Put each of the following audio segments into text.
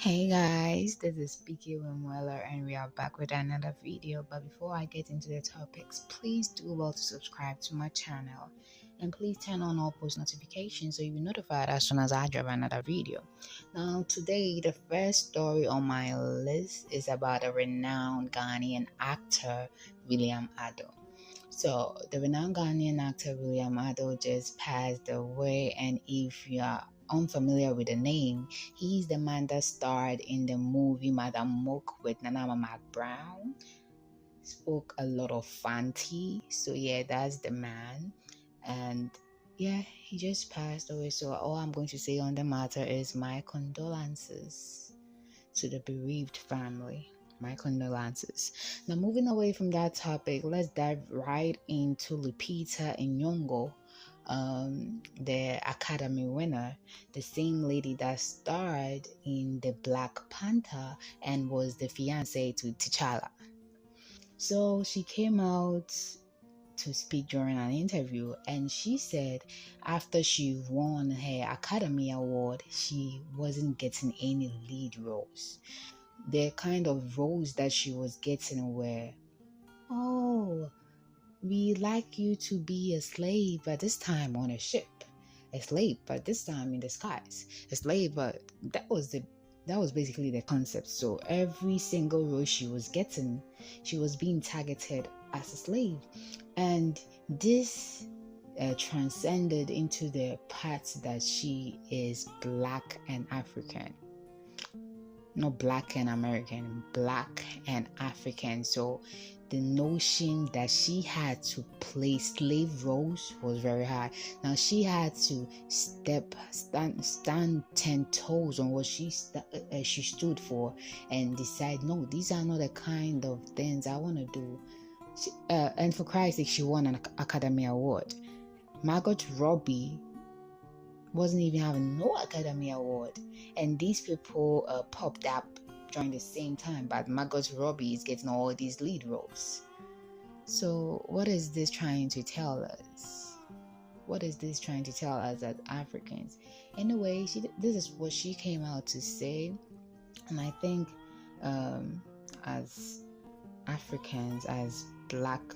Hey guys, this is Speaking Weller and we are back with another video. But before I get into the topics, please do well to subscribe to my channel and please turn on all post notifications so you'll be notified as soon as I drop another video. Now today, the first story on my list is about a renowned Ghanaian actor, William Addo. So the renowned Ghanaian actor William Addo just passed away, and if you are unfamiliar with the name, he's the man that starred in the movie Madam Mook with Nanama McBrown. Spoke a lot of Fanti, so yeah, that's the man. And yeah, he just passed away. So all I'm going to say on the matter is my condolences to the bereaved family. My condolences. Now, moving away from that topic, let's dive right into Lupita and Nyong'O, the Academy winner, the same lady that starred in the Black Panther and was the fiance to T'Challa. So she came out to speak during an interview, and she said after she won her Academy Award, she wasn't getting any lead roles. The kind of roles that she was getting were, oh, we like you to be a slave, but this time on a ship, a slave, but this time in the skies, a slave, but that was basically the concept. So every single role she was getting, she was being targeted as a slave, and this transcended into the part that she is Black and African. Not Black and American, Black and African. So the notion that she had to play slave roles was very high. Now she had to stand 10 toes on what she stood for, and decide, no, these are not the kind of things I want to do. And for Christ's sake, she won an Academy Award. Margot Robbie wasn't even having no Academy Award, and these people popped up during the same time, but Margot Robbie is getting all these lead roles. So what is this trying to tell us? What is this trying to tell us as Africans? Anyway, this is what she came out to say, and I think as Africans, as Black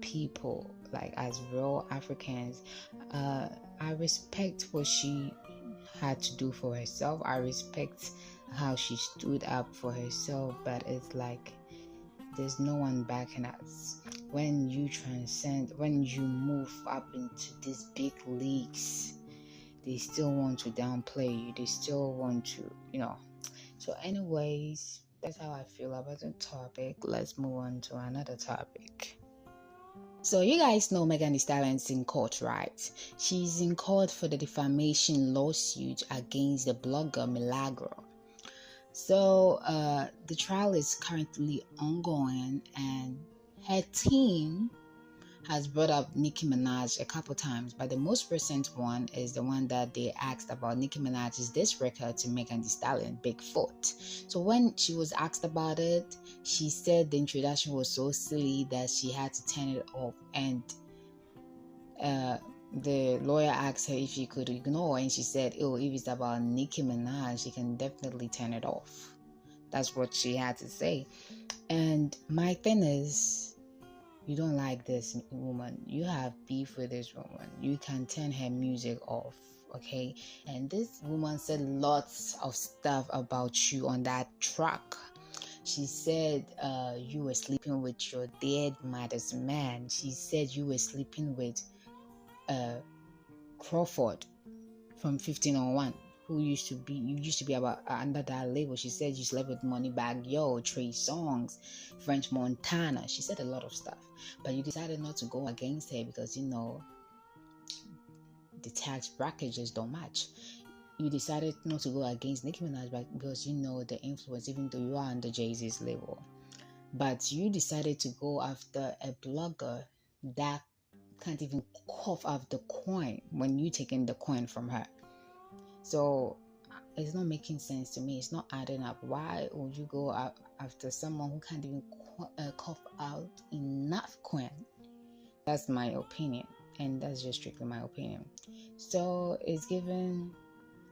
people, like as real Africans, I respect what she had to do for herself. I respect how she stood up for herself, but it's like there's no one backing us. When you transcend, when you move up into these big leagues, they still want to downplay you. They still want to, So anyways, that's how I feel about the topic. Let's move on to another topic. So you guys know Megan Thee Stallion's in court, right? She's in court for the defamation lawsuit against the blogger Milagro. So the trial is currently ongoing, and her team has brought up Nicki Minaj a couple times, but the most recent one is the one that they asked about Nicki Minaj's diss record to Megan Thee Stallion, Bigfoot. So when she was asked about it, she said the introduction was so silly that she had to turn it off, and the lawyer asked her if she could ignore, and she said, oh, if it's about Nicki Minaj, she can definitely turn it off. That's what she had to say. And my thing is, you don't like this woman, you have beef with this woman, you can turn her music off, okay? And this woman said lots of stuff about you on that track. She said you were sleeping with your dead mother's man. She said you were sleeping with Crawford from 1501, who used to be about under that label. She said you slept with Moneybagg Yo, Trey Songz, French Montana. She said a lot of stuff, but you decided not to go against her because the tax bracket just don't match. You decided not to go against Nicki Minaj because the influence, even though you are under Jay-Z's label. But you decided to go after a blogger that can't even cough up the coin when you taking the coin from her. So it's not making sense to me. It's not adding up. Why would you go after someone who can't even cough out enough coin? That's my opinion, and that's just strictly my opinion. So it's given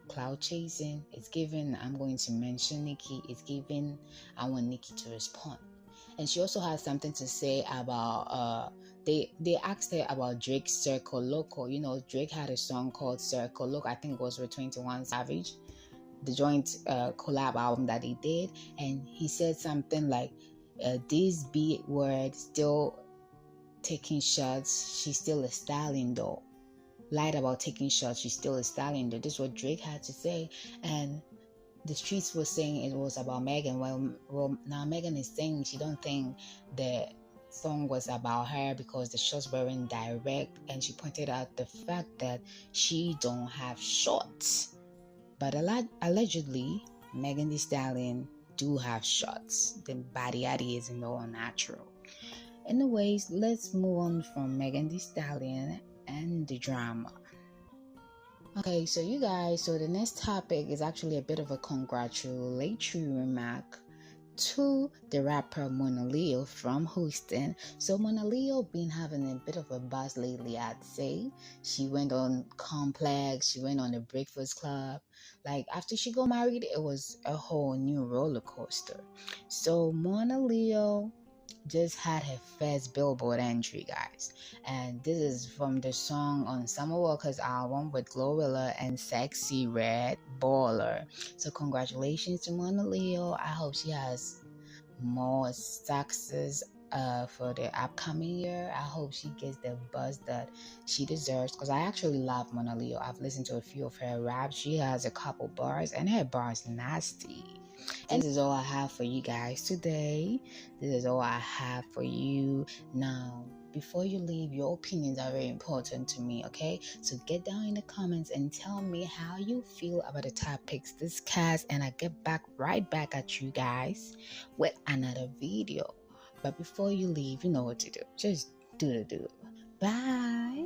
cloud chasing. It's given I'm going to mention Nicki. It's given I want Nicki to respond. And she also has something to say about they asked her about Drake's Circle Loco. You know, Drake had a song called Circle Loco. I think it was with 21 Savage, the joint collab album that he did, and he said something like, "This B word still taking shots. She's still a stallion though. Lied about taking shots. She's still a stallion though." This is what Drake had to say, and the streets were saying it was about Megan. Well, now Megan is saying she don't think the song was about her because the shots weren't direct, and she pointed out the fact that she don't have shots. But allegedly, Megan Thee Stallion do have shots. The body isn't all natural. Anyways, let's move on from Megan Thee Stallion and the drama. Okay, so you guys, so the next topic is actually a bit of a congratulatory remark to the rapper Monaleo from Houston. So Monaleo been having a bit of a buzz lately, I'd say. She went on Complex, she went on the Breakfast Club. Like after she got married, it was a whole new roller coaster. So Monaleo just had her first Billboard entry, guys, and this is from the song on Summer Walker's album with Glorilla and Sexy Red Baller. So congratulations to Monaleo. I hope she has more success for the upcoming year. I hope she gets the buzz that she deserves, because I actually love Monaleo. I've listened to a few of her raps. She has a couple bars and her bars nasty. And this is all I have for you guys today. This is all I have for you. Now, before you leave, your opinions are very important to me, okay? So get down in the comments and tell me how you feel about the topics discussed, and I get right back at you guys with another video. But before you leave, you know what to do. Just do the do. Bye.